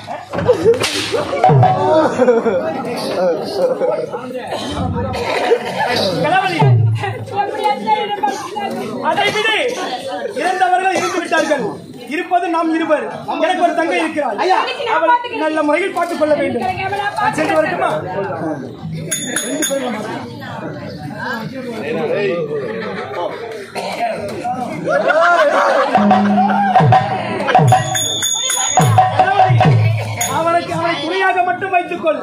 அதை விட இறந்தவர்கள் இருந்து விட்டார்கள். இருப்பது நாம் இருவர். எனக்கு ஒரு தங்கை இருக்கிறாள். அவள் நல்ல முறையில் பார்த்துக் கொள்ள வேண்டும். சென்று வரட்டுமா? அவனை துணையாக மட்டும் வைத்துக் கொள்.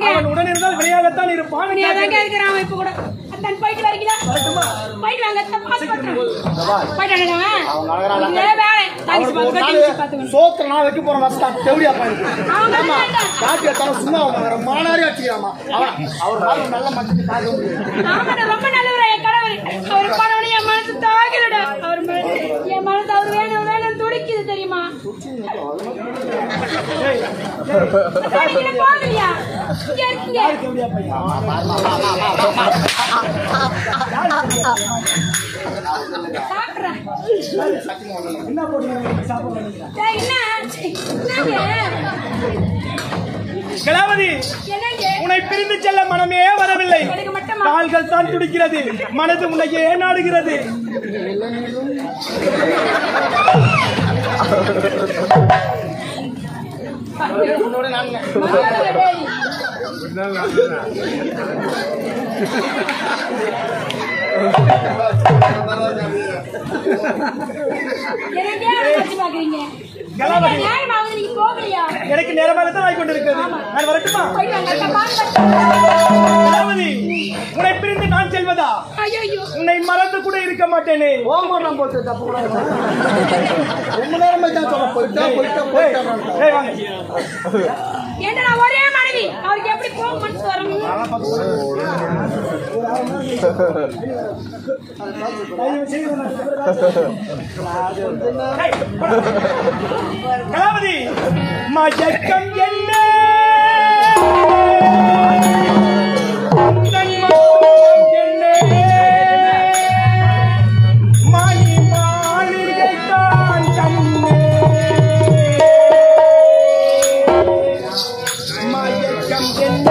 அவன் உடன் இருந்தால் விளையாடத்தான் இருப்பான். இப்ப கூட போயிட்டு வரீங்களா? போயிட்டு வாங்க. சோத்திரனா வைக்க போறோம். சும்மா மானாரி வச்சுக்கிறாமா. அவர் நல்ல மனுஷன். ரொம்ப நல்லவரா என் கணவர். அவர் பணம் என் மனசு தாக்கலட. அவர் என் மனசு அவர் வேணும் வேணும் துடிக்குது தெரியுமா? போகலையா? இங்க இருக்கீங்க. என்ன போடுறீங்க? கலாவதி, என்னங்க உன்னை பிரிந்து செல்ல மனமே வரவில்லை. எனக்கு மட்டுமா கால்கள் தான் துடிக்கிறது, மனது உன்னையே நாடுகிறது. உன்னோட நாங்க எனக்கு ஏன் வச்சு பாக்குறீங்க கலாவதி, நியாயமாவது நீங்க போகலையா எனக்கு நேரமாக தான் ஆகிக்கொண்டிருக்கிறது. நான் வரட்டுமா? போயிட்டு வாங்க கலாவதி, உன்னை பிரிந்து நான் செல்வதா? ஐயோ உன்னை மறந்து கூட இருக்க மாட்டேனே. ஓமரம் போட்டு தப்பு கூட ரொம்ப நேரமா தான் சொல்ல போயிட்டா ஏய், வாங்க. என்ன நான் ஒரே மனைவி அவருக்கு எப்படி போக மனசு வரணும் கலாவதி, மயக்கம் என்ன மணி மாளிகை தான் கண்ணே, மயக்கம் என்ன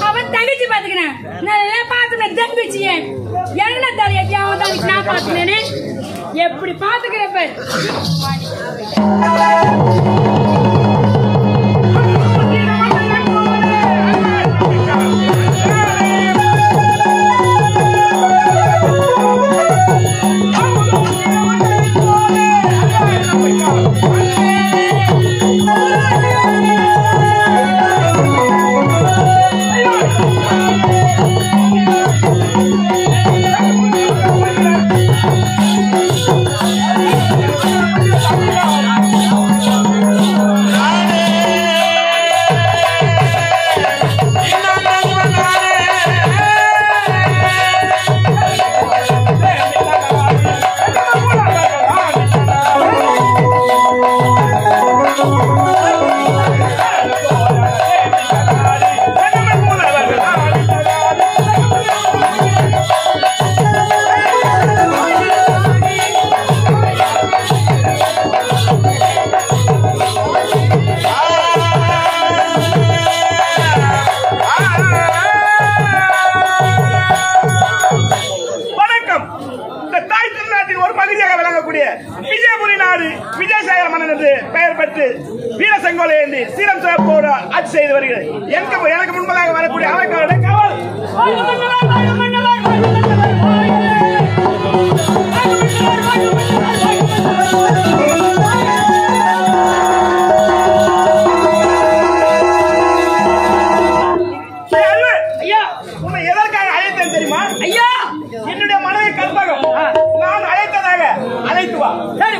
அவன் தங்கச்சி பாத்துக்கிறேன் நல்லா பாத்துக்கிறேன் தங்கச்சிய என்ன தலையாச்சி அவன் தங்கச்சி நான் பாத்துனேன்னு எப்படி பாத்துக்கிறப்ப விஜயபுரி நாடு விஜயசேகர மன்னன் என்று பெயர் பெற்று வீர செங்கோலை ஏந்தி சீரம் சிறப்போடு ஆட்சி செய்து வருகிறது. எனக்கு முன்பதாக வரக்கூடிய அமைச்சருடைய காவல் எதற்காக அழைத்தேன் தெரியுமா? ஐயா, என்னுடைய மனைவி கற்பகம் நான் அழைத்ததாக அழைத்து வா. சரி,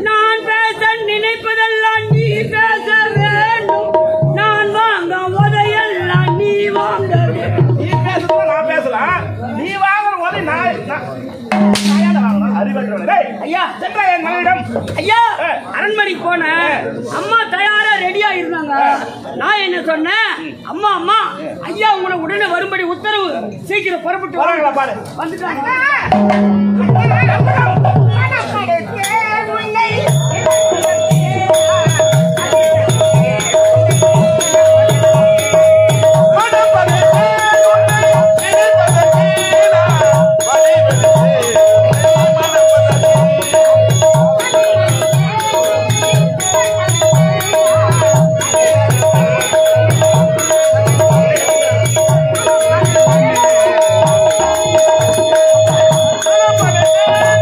நான் பேச நினைப்பதெல்லாம் நீ பேச வேண்டும். நான் வாங்க உதையெல்லாம் நீ வாங்க. நீ பேசுறது நான் பேசலாம், நீ வாங்குற உதை ஐயா சென்ற என் மகளிடம் ஐயா அரண்மனைக்கு போன அம்மா தயாரா ரெடியா இருந்தாங்க. நான் என்ன சொன்னேன், அம்மா அம்மா ஐயா உங்களை உடனே வரும்படி உத்தரவு, சீக்கிரம் புறப்பட்டு வந்துட்டாங்க. Come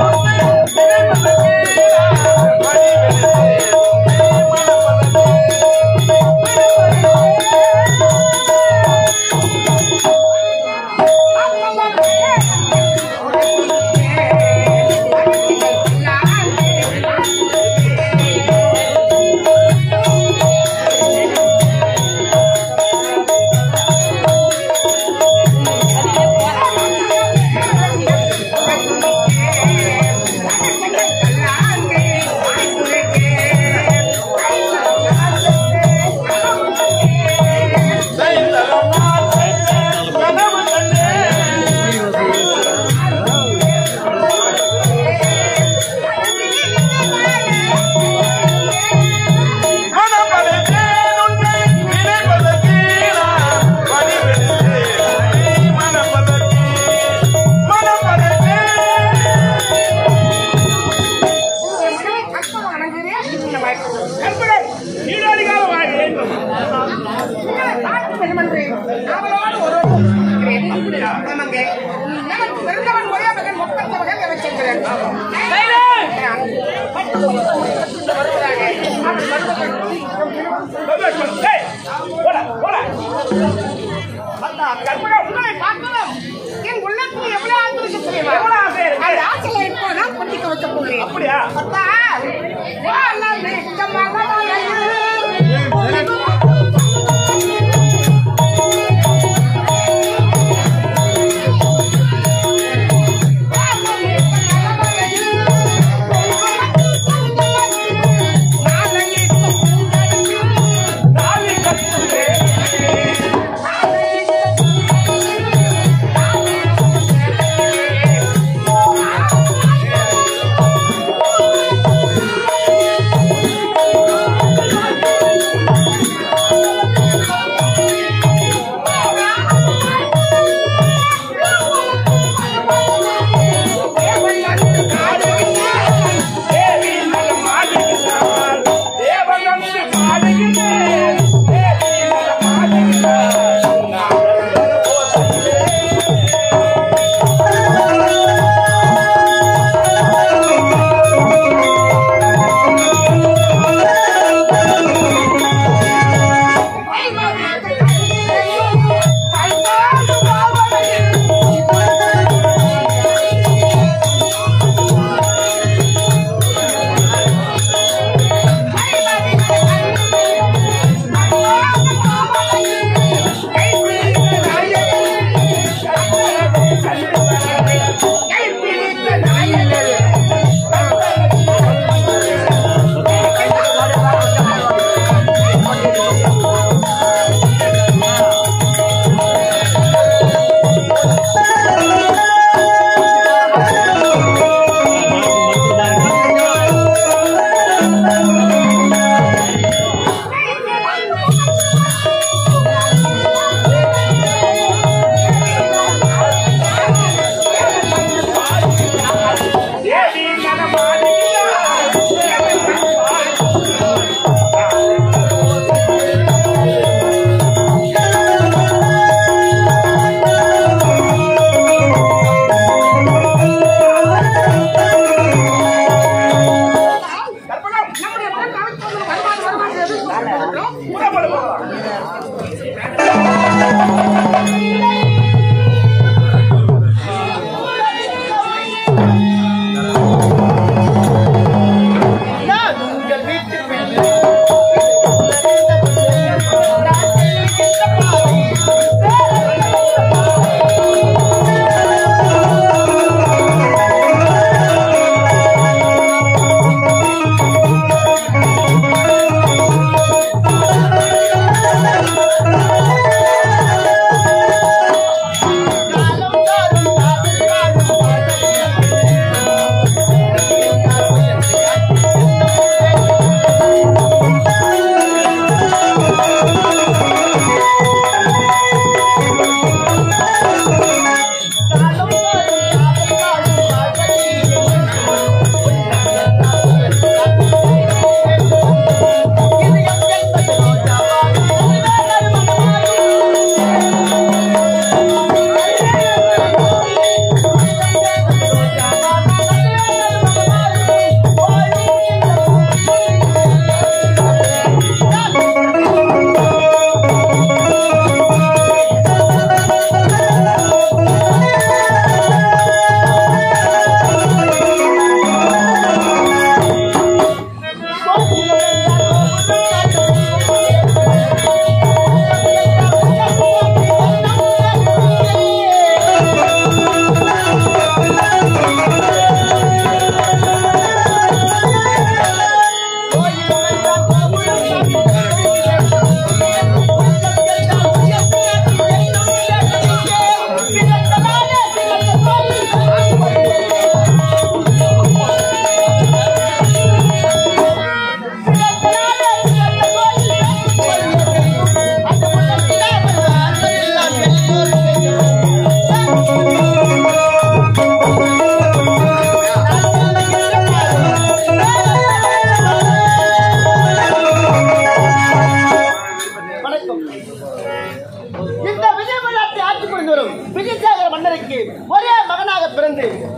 on.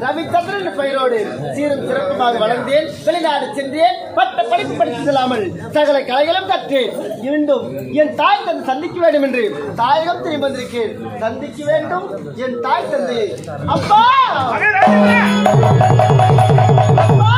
ரவிச்சந்திரன் பெயரோடு சீரும் சிறப்புமாக வளர்ந்தேன். வெளிநாடு சென்றேன். பட்ட படிப்பு படித்தலாமல் சகல கலைகளும் கற்றேன். மீண்டும் என் தாய் தந்தை சந்திக்க வேண்டும் என்று தாயகம் திரும்பி வந்திருக்கேன். சந்திக்க வேண்டும் என் தாய் தந்தையை. அப்பா அப்பா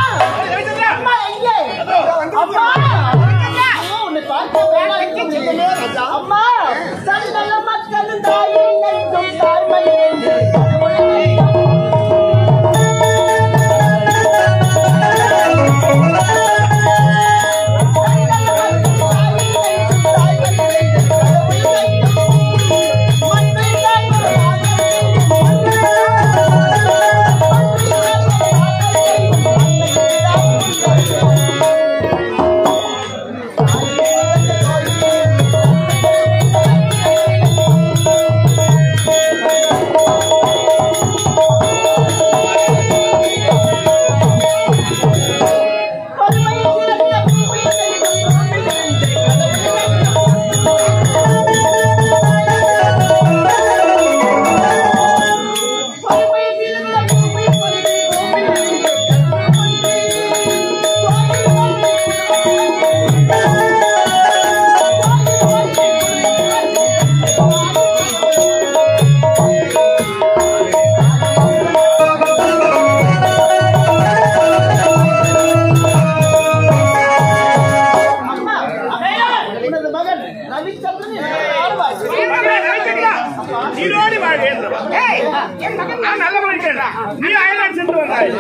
அயல்நாடு சென்று வந்தாய்.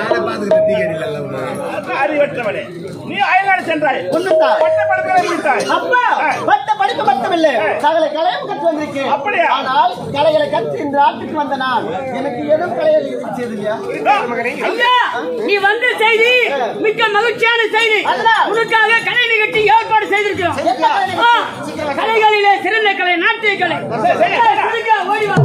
அறிவற்றவனே, நீ அயல்நாடு சென்றாய். ஒண்ணுதான். பட்ட படிப்பை முடித்தாய். அப்பா பட்ட படிப்பு மட்டுமில்லை, சகல கலையும் கற்று வந்திருக்கேன். அப்படியா? ஆனால் கலைகளை கற்று இந்த நாட்டுக்கு வந்த நான் எனக்கு எதுவும் கலைகள் செய்து இல்லையா? ஐயா, நீ வந்த செய்தி மிக்க மகிழ்ச்சியான செய்தி. அதனால் உனக்காக கலை நிகழ்ச்சி ஏற்பாடு செய்திருக்கிறோம். என்ன கலை நிகழ்ச்சி? கலைகளிலே சிறந்த கலை நாட்டிய கலை. ஓடி வா.